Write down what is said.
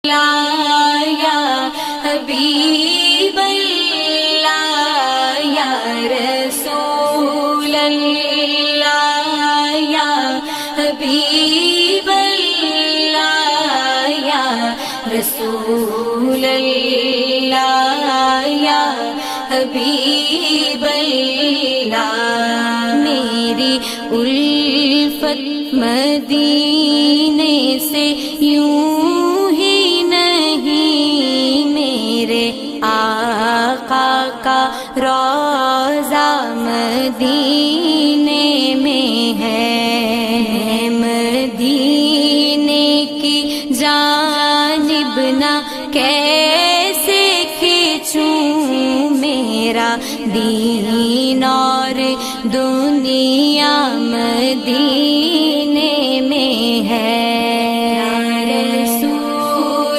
یا حبیب اللہ یا رسول اللہ یا حبیب اللہ یا رسول اللہ یا حبیب اللہ میری الفت مدینے سے یوں ہی نہیں میرے آقا کا روضہ مدینے میں ہے مدینے کی جانب نہ کیسے کھینچوں میرا دین اور دنیا مدینے